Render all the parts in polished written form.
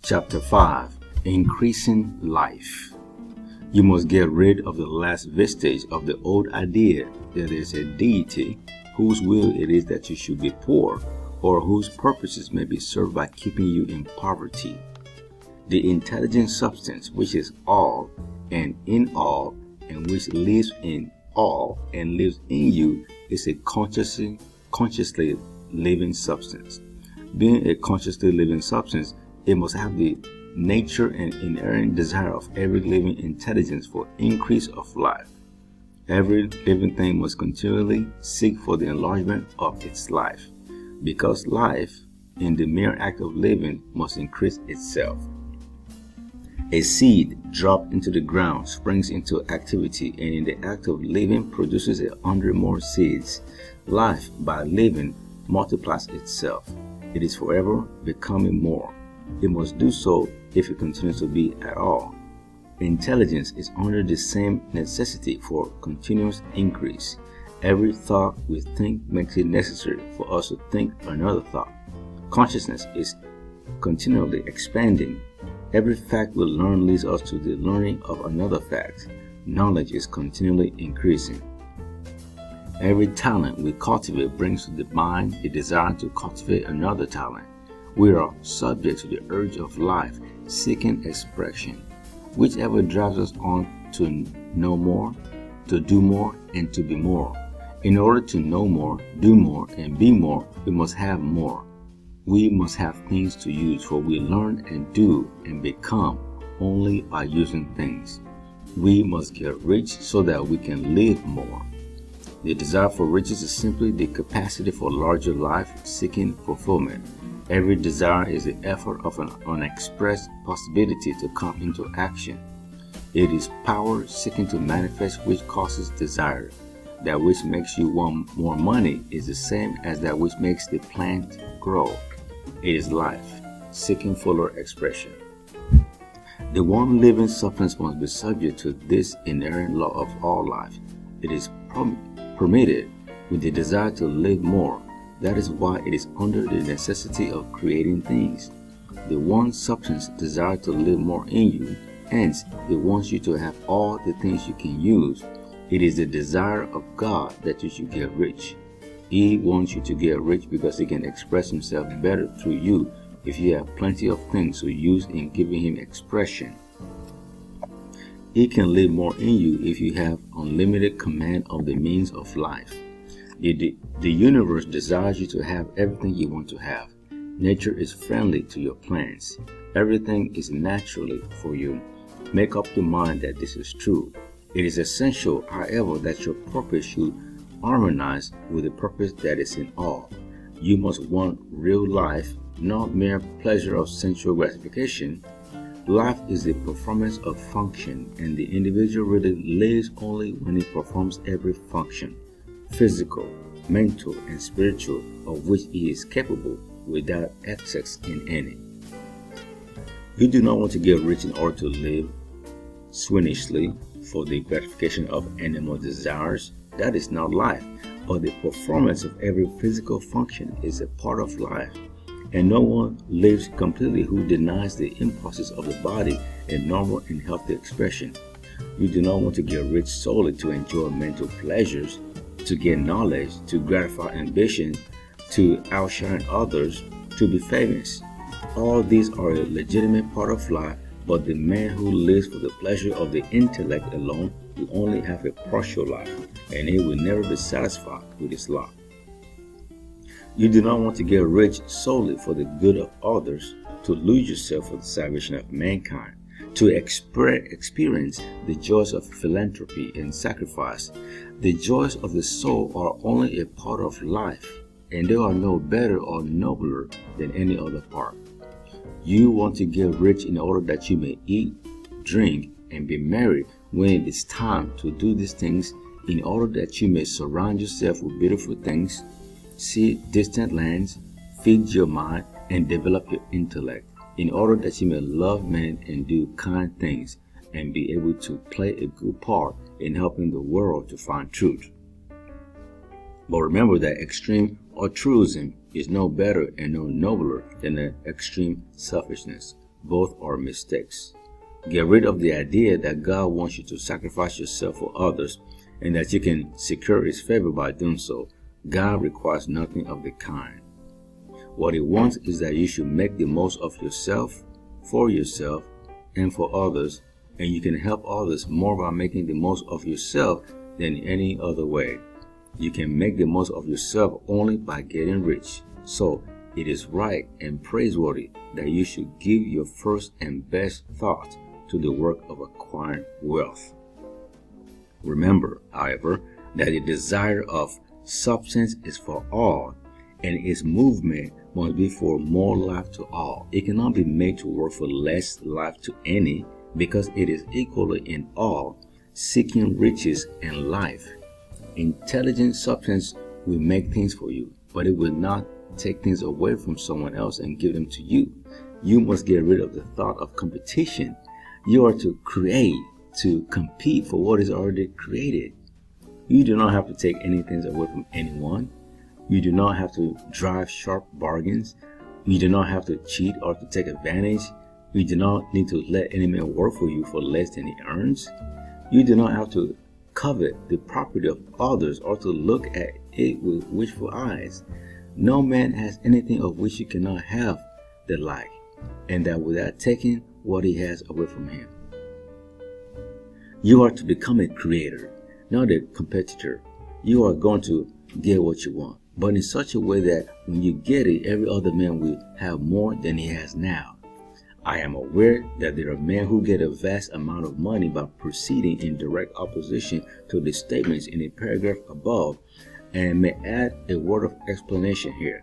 Chapter 5. Increasing Life. You must get rid of the last vestige of the old idea that there is a deity whose will it is that you should be poor, or whose purposes may be served by keeping you in poverty. The intelligent substance which is all and in all, and which lives in all and lives in you, is a consciously living substance. Being a consciously living substance, it must have the nature and inherent desire of every living intelligence for increase of life. Every living thing must continually seek for the enlargement of its life, because life, in the mere act of living, must increase itself. A seed dropped into the ground springs into activity, and in the act of living produces 100 more seeds. Life, by living, multiplies itself. It is forever becoming more. It must do so if it continues to be at all. Intelligence is under the same necessity for continuous increase. Every thought we think makes it necessary for us to think another thought. Consciousness is continually expanding. Every fact we learn leads us to the learning of another fact. Knowledge is continually increasing. Every talent we cultivate brings to the mind a desire to cultivate another talent. We are subject to the urge of life, seeking expression, whichever drives us on to know more, to do more, and to be more. In order to know more, do more, and be more, we must have more. We must have things to use, for we learn and do and become only by using things. We must get rich so that we can live more. The desire for riches is simply the capacity for larger life seeking fulfillment. Every desire is the effort of an unexpressed possibility to come into action. It is power seeking to manifest which causes desire. That which makes you want more money is the same as that which makes the plant grow. It is life, seeking fuller expression. The one living substance must be subject to this inherent law of all life. It is permitted with the desire to live more. That is why it is under the necessity of creating things. The one substance desires to live more in you, hence it wants you to have all the things you can use. It is the desire of God that you should get rich. He wants you to get rich because he can express himself better through you if you have plenty of things to use in giving him expression. He can live more in you if you have unlimited command of the means of life. The universe desires you to have everything you want to have. Nature is friendly to your plans. Everything is naturally for you. Make up your mind that this is true. It is essential, however, that your purpose should harmonize with the purpose that is in all. You must want real life, not mere pleasure of sensual gratification. Life is the performance of function, and the individual really lives only when he performs every function, physical, mental, and spiritual, of which he is capable without excess in any. You do not want to get rich in order to live swinishly for the gratification of animal desires. That is not life, but the performance of every physical function is a part of life, and no one lives completely who denies the impulses of the body a normal and healthy expression. You do not want to get rich solely to enjoy mental pleasures, to gain knowledge, to gratify ambition, to outshine others, to be famous. All these are a legitimate part of life, but the man who lives for the pleasure of the intellect alone will only have a partial life, and he will never be satisfied with his lot. You do not want to get rich solely for the good of others, to lose yourself for the salvation of mankind, to experience the joys of philanthropy and sacrifice. The joys of the soul are only a part of life, and they are no better or nobler than any other part. You want to get rich in order that you may eat, drink, and be merry when it is time to do these things, in order that you may surround yourself with beautiful things, see distant lands, feed your mind, and develop your intellect, in order that you may love men and do kind things, and be able to play a good part in helping the world to find truth. But remember that extreme altruism is no better and no nobler than the extreme selfishness. Both are mistakes. Get rid of the idea that God wants you to sacrifice yourself for others and that you can secure His favor by doing so. God requires nothing of the kind. What He wants is that you should make the most of yourself, for yourself, and for others, and you can help others more by making the most of yourself than any other way. You can make the most of yourself only by getting rich. So, it is right and praiseworthy that you should give your first and best thought to the work of acquiring wealth. Remember, however, that the desire of substance is for all, and its movement must be for more life to all. It cannot be made to work for less life to any, because it is equally in all, seeking riches and life. Intelligent substance will make things for you, but it will not take things away from someone else and give them to you. You must get rid of the thought of competition. You are to create, to compete for what is already created. You do not have to take anything away from anyone. You do not have to drive sharp bargains. You do not have to cheat or to take advantage. You do not need to let any man work for you for less than he earns. You do not have to covet the property of others or to look at it with wishful eyes. No man has anything of which you cannot have the like, and that without taking what he has away from him. You are to become a creator, not a competitor. You are going to get what you want, but in such a way that when you get it, every other man will have more than he has now. I am aware that there are men who get a vast amount of money by proceeding in direct opposition to the statements in a paragraph above, and may add a word of explanation here.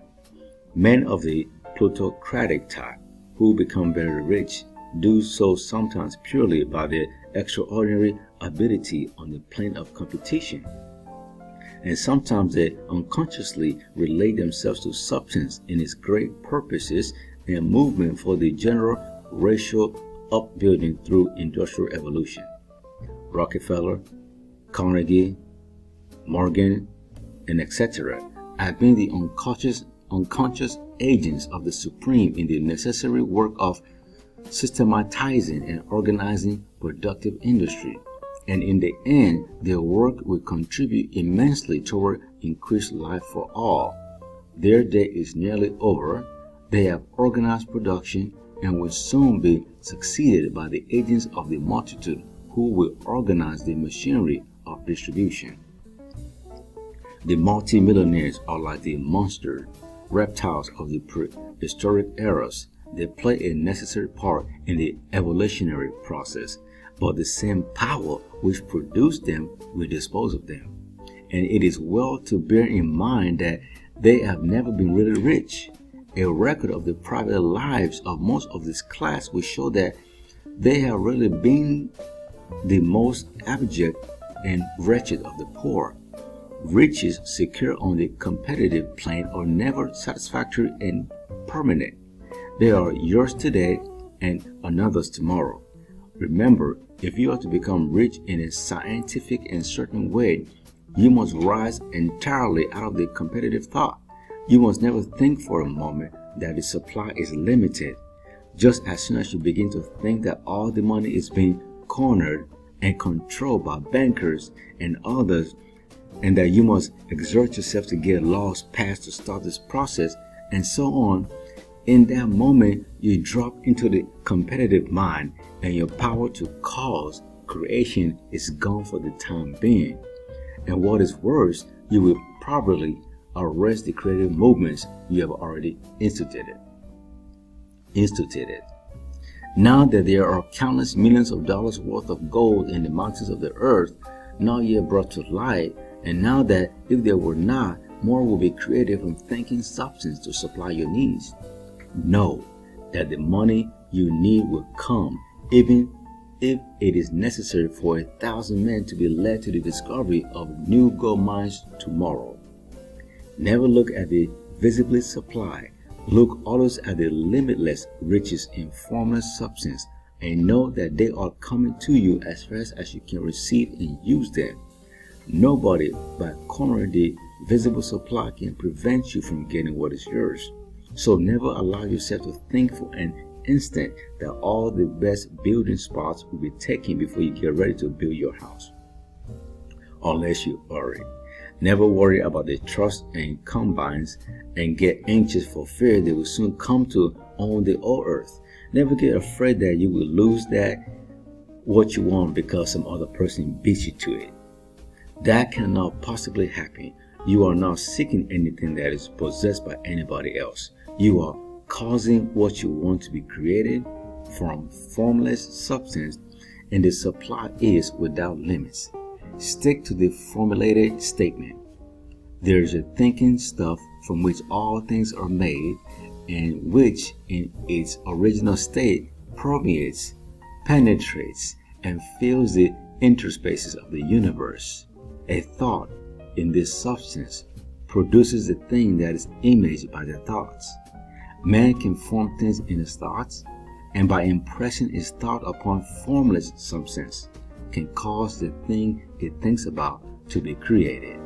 Men of the plutocratic type who become very rich do so sometimes purely by their extraordinary ability on the plane of competition, and sometimes they unconsciously relate themselves to substance in its great purposes and movement for the general racial upbuilding through industrial evolution. Rockefeller, Carnegie, Morgan, and etc. have been the unconscious agents of the Supreme in the necessary work of systematizing and organizing productive industry, and in the end their work will contribute immensely toward increased life for all. Their day is nearly over. They have organized production and will soon be succeeded by the agents of the multitude who will organize the machinery of distribution. The multimillionaires are like the monster reptiles of the prehistoric eras. They play a necessary part in the evolutionary process, but the same power which produced them will dispose of them. And it is well to bear in mind that they have never been really rich. A record of the private lives of most of this class will show that they have really been the most abject and wretched of the poor. Riches secured on the competitive plane are never satisfactory and permanent. They are yours today and another's tomorrow. Remember, if you are to become rich in a scientific and certain way, you must rise entirely out of the competitive thought. You must never think for a moment that the supply is limited. Just as soon as you begin to think that all the money is being cornered and controlled by bankers and others, and that you must exert yourself to get laws passed to start this process, and so on, in that moment you drop into the competitive mind, and your power to cause creation is gone for the time being. And what is worse, you will probably arrest the creative movements you have already instituted. Now that there are countless millions of dollars worth of gold in the mountains of the earth, not yet brought to light, and now that if there were not, more will be created from thinking substance to supply your needs. Know that the money you need will come, even if it is necessary for 1,000 men to be led to the discovery of new gold mines tomorrow. Never look at the visibly supply. Look always at the limitless riches in formless substance, and know that they are coming to you as fast as you can receive and use them. Nobody, by cornering the visible supply, can prevent you from getting what is yours. So never allow yourself to think for an instant that all the best building spots will be taken before you get ready to build your house. Unless you hurry. Never worry about the trust and combines and get anxious for fear they will soon come to own the whole earth. Never get afraid that you will lose what you want because some other person beats you to it. That cannot possibly happen. You are not seeking anything that is possessed by anybody else. You are causing what you want to be created from formless substance, and the supply is without limits. Stick to the formulated statement. There is a thinking stuff from which all things are made, and which in its original state permeates, penetrates, and fills the interspaces of the universe. A thought in this substance produces the thing that is imaged by the thoughts. Man can form things in his thoughts, and by impressing his thought upon formless substance, can cause the thing he thinks about to be created.